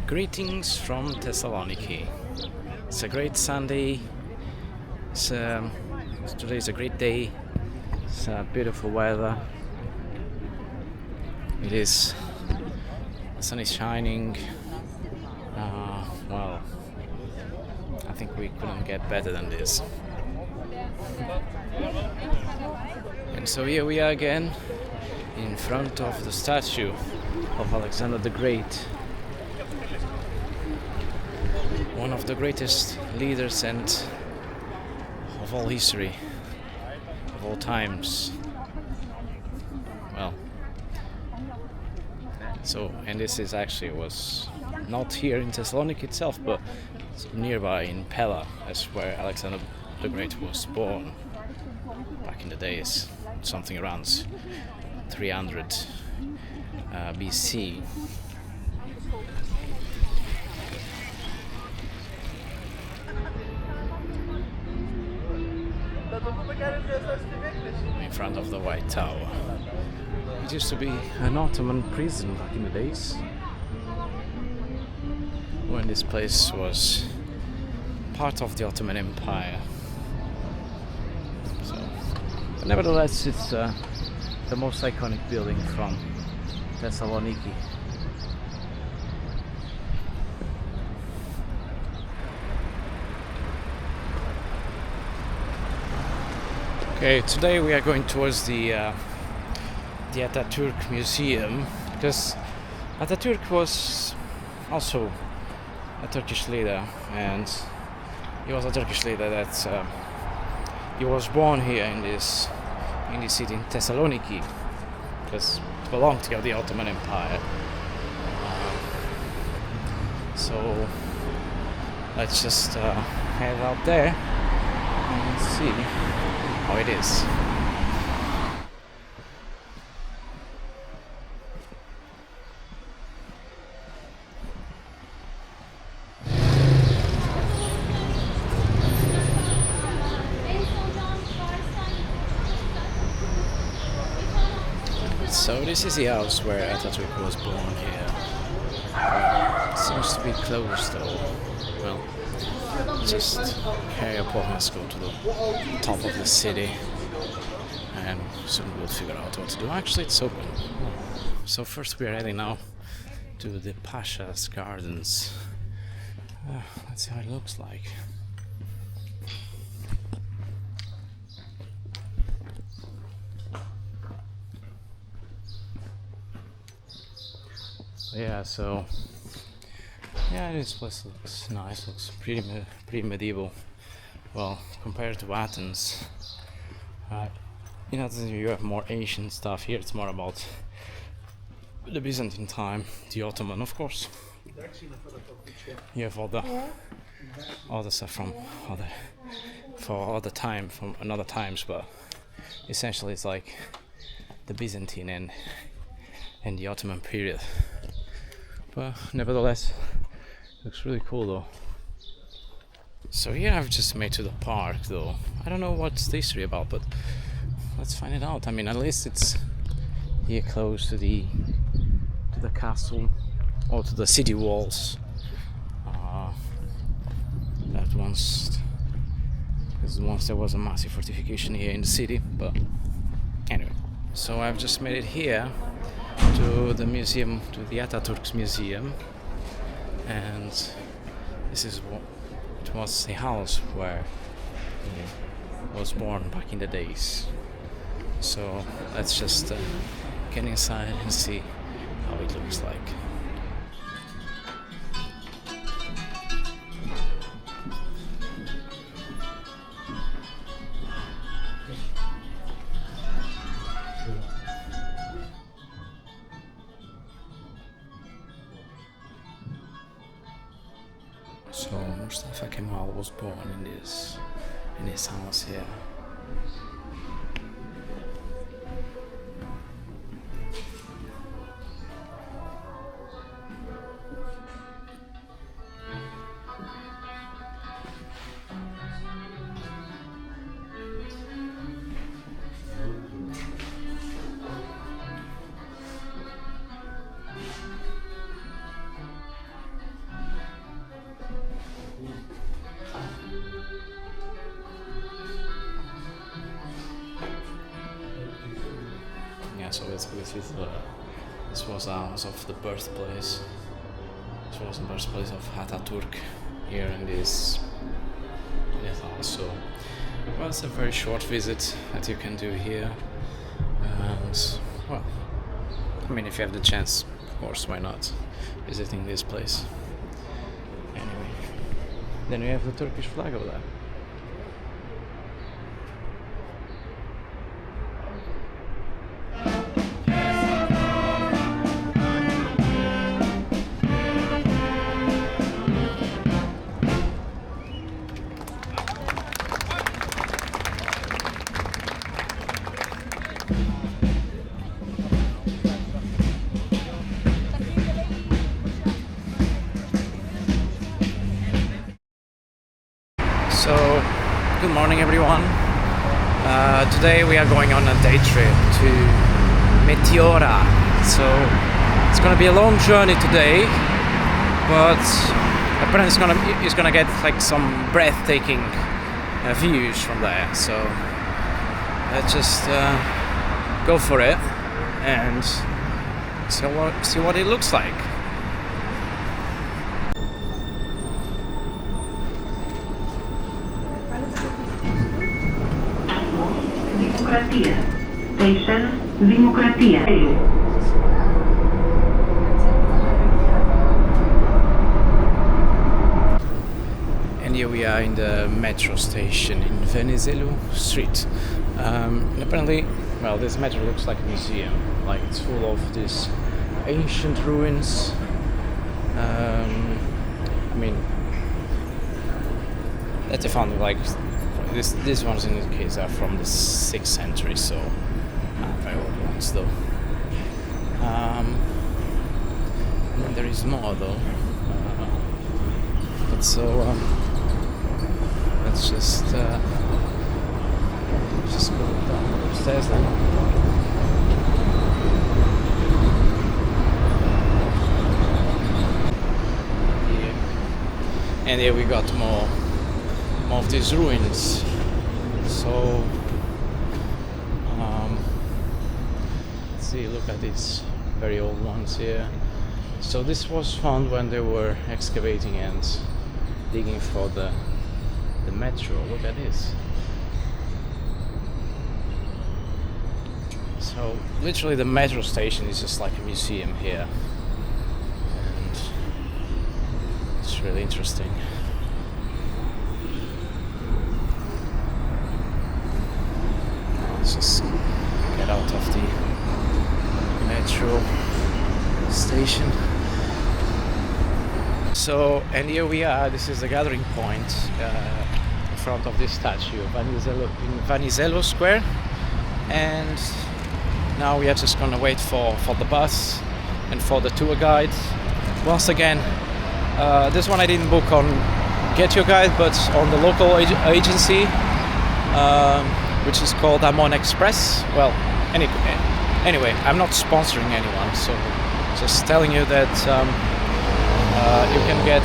Greetings from Thessaloniki. It's a great Sunday. Today is a great day. It's beautiful weather. The sun is shining. Well, I think we couldn't get better than this. And so here we are again in front of the statue of Alexander the Great, one of the greatest leaders and of all history, of all times. Well, and this is actually was not here in Thessaloniki itself, but nearby in Pella, that's where Alexander the Great was born back in the days, something around 300 BC. In front of the White Tower. It used to be an Ottoman prison back in the days, when this place was part of the Ottoman Empire. But nevertheless, it's the most iconic building from Thessaloniki. Okay, today we are going towards the Ataturk Museum, because Ataturk was also a Turkish leader, and he was a Turkish leader that he was born here in this city in Thessaloniki, because it belonged to the Ottoman Empire. So let's just head out there and see how it is. So this is the house where Atatürk was born here. It seems to be closed though. Well, just carry up let's go to the top of the city and soon we'll figure out what to do. Actually, it's open. So first we are heading now to the Pasha's gardens. Let's see how it looks like. This place looks nice, looks pretty medieval. Well, compared to Athens, in Athens you have more ancient stuff. Here it's more about the Byzantine time, the Ottoman, of course. You have all the stuff from another times, but essentially it's like the Byzantine and the Ottoman period. But nevertheless, looks really cool though. So here I've just made to the park though. I don't know what's the history about, but let's find it out. I mean, at least it's here close to the castle or to the city walls. Because once there was a massive fortification here in the city. But anyway, so I've just made it here to the museum, to the Ataturk Museum, and this is it was the house where he was born back in the days. So let's just get inside and see how it looks like. So Mustafa Kemal was born in this house here. So this was sort of the birthplace. This was the birthplace of Ataturk here in this house. So well, it's a very short visit that you can do here, and well, I mean, if you have the chance, of course, why not visiting this place? Anyway, then we have the Turkish flag over there. So, good morning everyone. Today we are going on a day trip to Meteora. So, it's gonna be a long journey today, but apparently it's gonna get like some breathtaking views from there. So, let's just go for it and see what it looks like. Station Democratia. And here we are in the metro station in Venizelos Street. And apparently, well, this metro looks like a museum. Like it's full of these ancient ruins. I mean, that they found like these ones in this case are from the 6th century, so not very old ones though. And then there is more though. But so let's just go down upstairs then. And here we got more of these ruins. So let's see, look at these very old ones here. So this was found when they were excavating and digging for the metro. Look at this. So literally the metro station is just like a museum here, and it's really interesting. Let's just get out of the metro station. So, and here we are. This is the gathering point in front of this statue of in Venizelos Square. And now we are just gonna wait for the bus and for the tour guide. Once again, this one I didn't book on Get Your Guide, but on the local agency, which is called Amon Express. Well, anyway, I'm not sponsoring anyone, so just telling you that you can get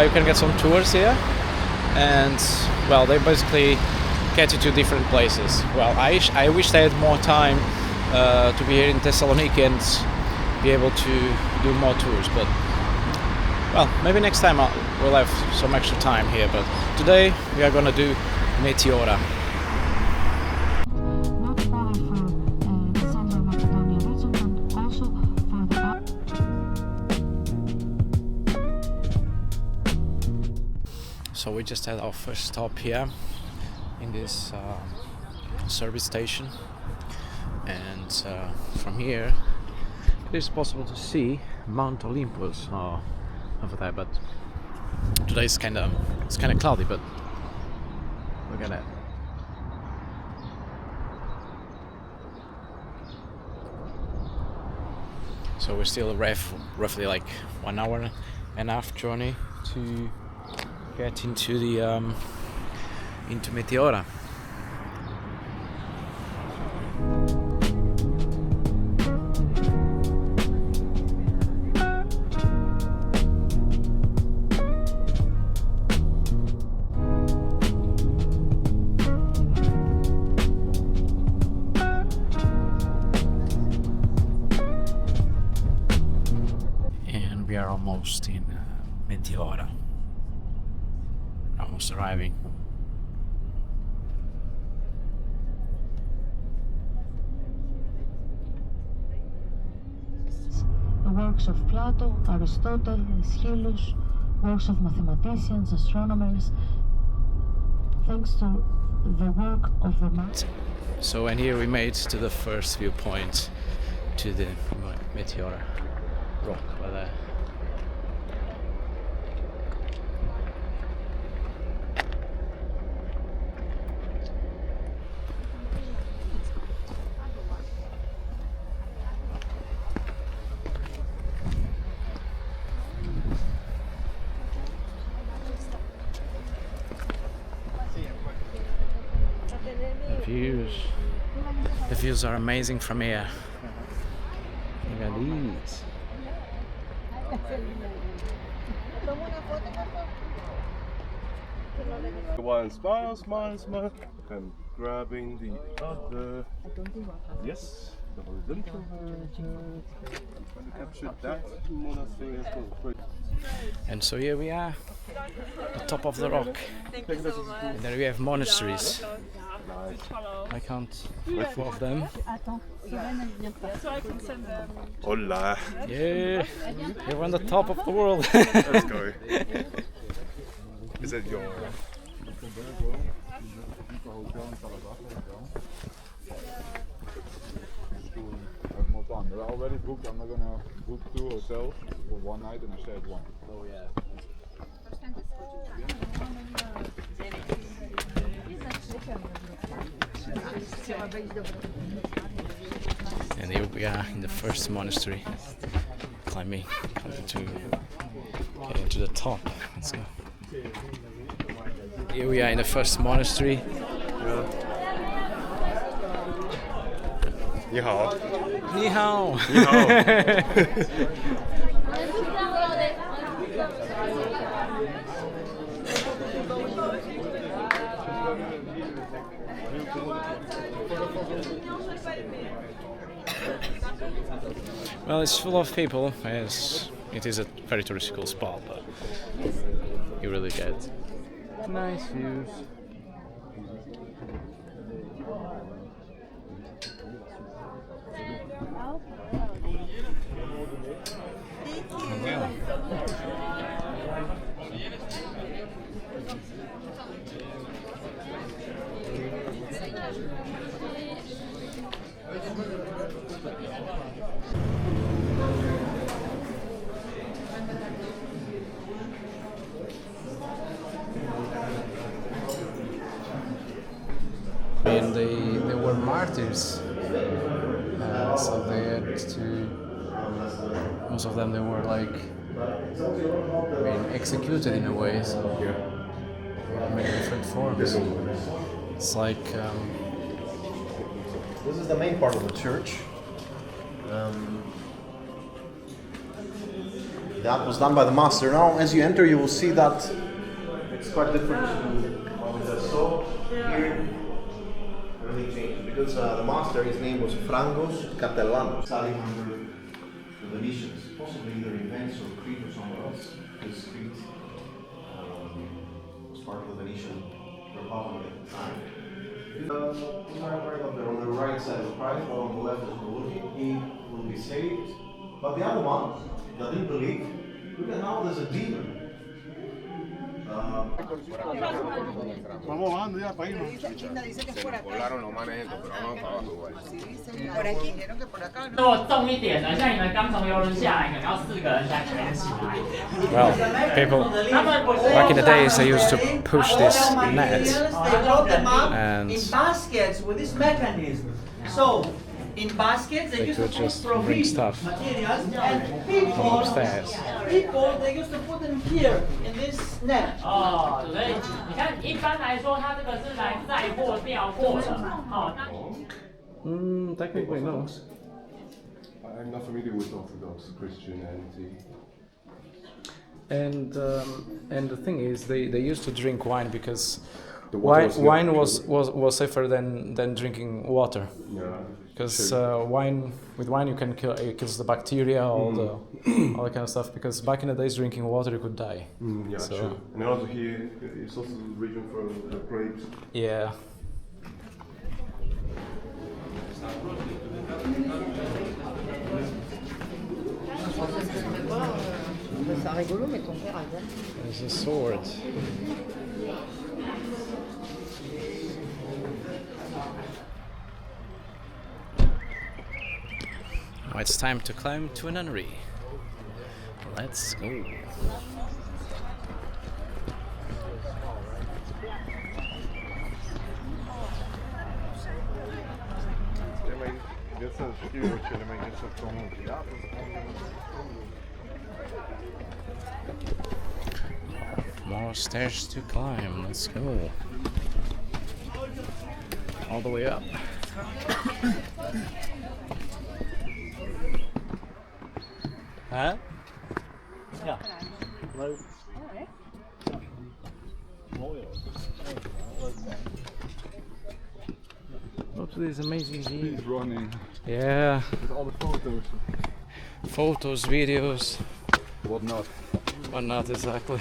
you can get some tours here, and well, they basically get you to different places. Well, I wish I had more time to be here in Thessaloniki and be able to do more tours, but well, maybe next time we'll have some extra time here. But today we are gonna do Meteora. So we just had our first stop here in this service station, and from here it is possible to see Mount Olympus over there, but today it's kind of cloudy, but look at that. So we're still roughly like 1 hour and a half journey to get into Meteora. We are almost in Meteora. Almost arriving. The works of Plato, Aristotle, Aeschylus, works of mathematicians, astronomers, thanks to the work of the So, and here we made to the first viewpoint to the Meteora rock over there. The views are amazing from here. Look at these. One smile, smile, smile, and grabbing the other. Yes, the horizontal version. And capture that monastery as well. And so here we are, the top of the rock. And there we have monasteries. I can't look for them. Hola. Yeah, you're on the top of the world. Let's go. Is it your? They're already booked. I'm not gonna book 2 hotels for one night and I shared one. Oh yeah. And here we are in the first monastery, climbing to get into the top. Let's go. Here we are in the first monastery. 你好。你好。你好。Well, it's full of people, as it is a very touristical spot, but you really get nice views. And they were martyrs, so they had to. Most of them they were executed in a way. So many different forms. It's like. This is the main part of the church. That was done by the master. Now, as you enter, you will see that it's quite different to what we just saw here. Everything changed because the master, his name was Frangos Catellanos, studying under the Venetians, possibly either in Venice or Crete or somewhere else. Because Crete was part of the Venetian Republic at the time. Right up there on the right side of Christ, while on the left is looking, he will be saved. But the other one that didn't believe, look at now there's a demon. Vamos bajando ya para irnos. Volaron los manes estos, pero vamos para abajo igual. Por aquí, dijeron que por acá no. 如果重一点的，像你们刚从游轮下来，可能要4个人才可以起来。 Well, people back in the days they used to push this net They drop them up and in baskets with this mechanism. So, in baskets they they used to could put just bring provisions, stuff materials, and from people upstairs. they used to put them here in this net. 哦，所以你看，一般来说，它这个是来载货调货的。好，那 Technically no. I'm not familiar with Orthodox Christianity. And the thing is, they used to drink wine because The water was wine not was safer than drinking water. Yeah. because wine you can kill, it kills the bacteria, all that kind of stuff. Because back in the days, drinking water you could die. Yeah, so, sure. And also here, it's also the region for the grapes. Yeah. There's a sword. Now it's time to climb to a nunnery. Let's go. More stairs to climb. Let's go. All the way up. Huh? Yeah. Up to this amazing view. He's running. Yeah. With all the photos. Photos, videos. Whatnot. Whatnot, exactly.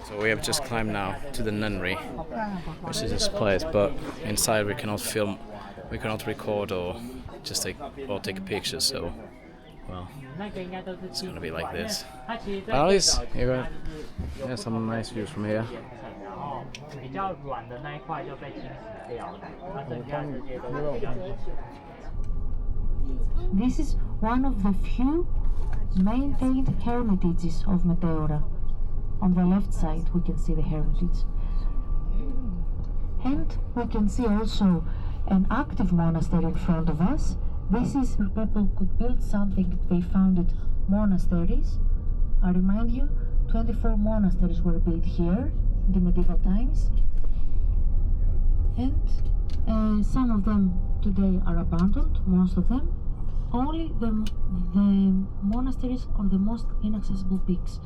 So we have just climbed now to the nunnery, which is this place, but inside we cannot film, we cannot record or just take pictures, so well, it's gonna be like this. But at least you got some nice views from here. This is one of the few maintained hermitages of Meteora. On the left side we can see the hermitage. And we can see also an active monastery in front of us. This is where people could build something. They founded monasteries. I remind you, 24 monasteries were built here in the medieval times. And some of them today are abandoned, most of them. Only the monasteries on the most inaccessible peaks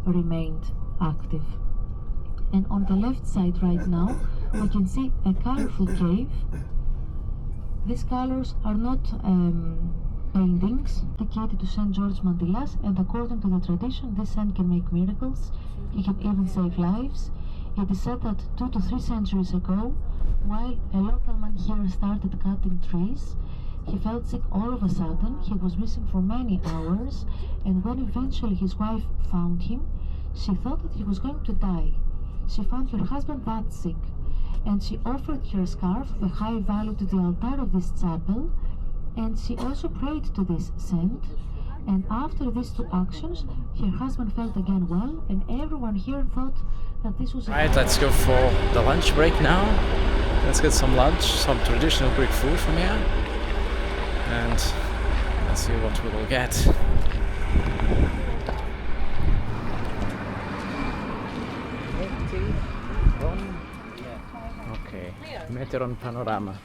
remained active. And on the left side right now we can see a colorful cave. These colors are not paintings dedicated to St. George Mantilas, and according to the tradition this saint can make miracles. He can even save lives. It is said that 2 to 3 centuries ago, while a local man here started cutting trees, he felt sick all of a sudden. He was missing for many hours, and when eventually his wife found him, she thought that he was going to die. She found her husband that sick, and she offered her a scarf of a high value to the altar of this chapel, and she also prayed to this saint. And after these 2 actions, her husband felt again well, and everyone here thought that this was... Right, let's go for the lunch break now. Let's get some lunch, some traditional Greek food from here. And let's see what we will get. Okay, Meteoron Panorama.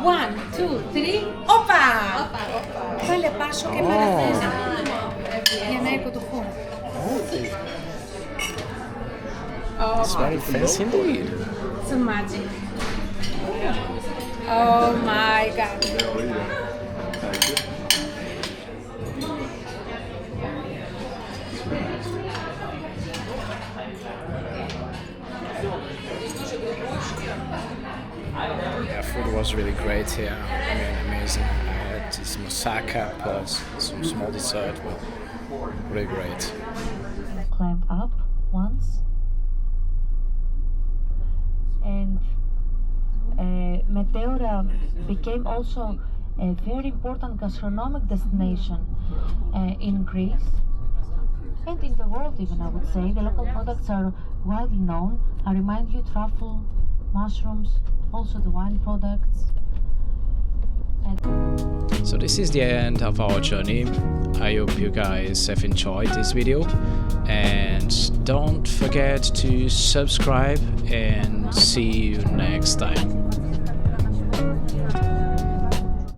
One, two, three, όπα! Βάλε πάσο και μαραθένα για να υποτοχώ. It's very fancy indeed. It's magic. Oh my god. Yeah, food was really great here. I mean, amazing. I had this moussaka plus some small dessert, but really great. Climbed up once, and Meteora became also a very important gastronomic destination in Greece. and in the world even, I would say. The local products are widely known. I remind you, truffle, mushrooms, also the wine products. So this is the end of our journey. I hope you guys have enjoyed this video, and don't forget to subscribe, and see you next time.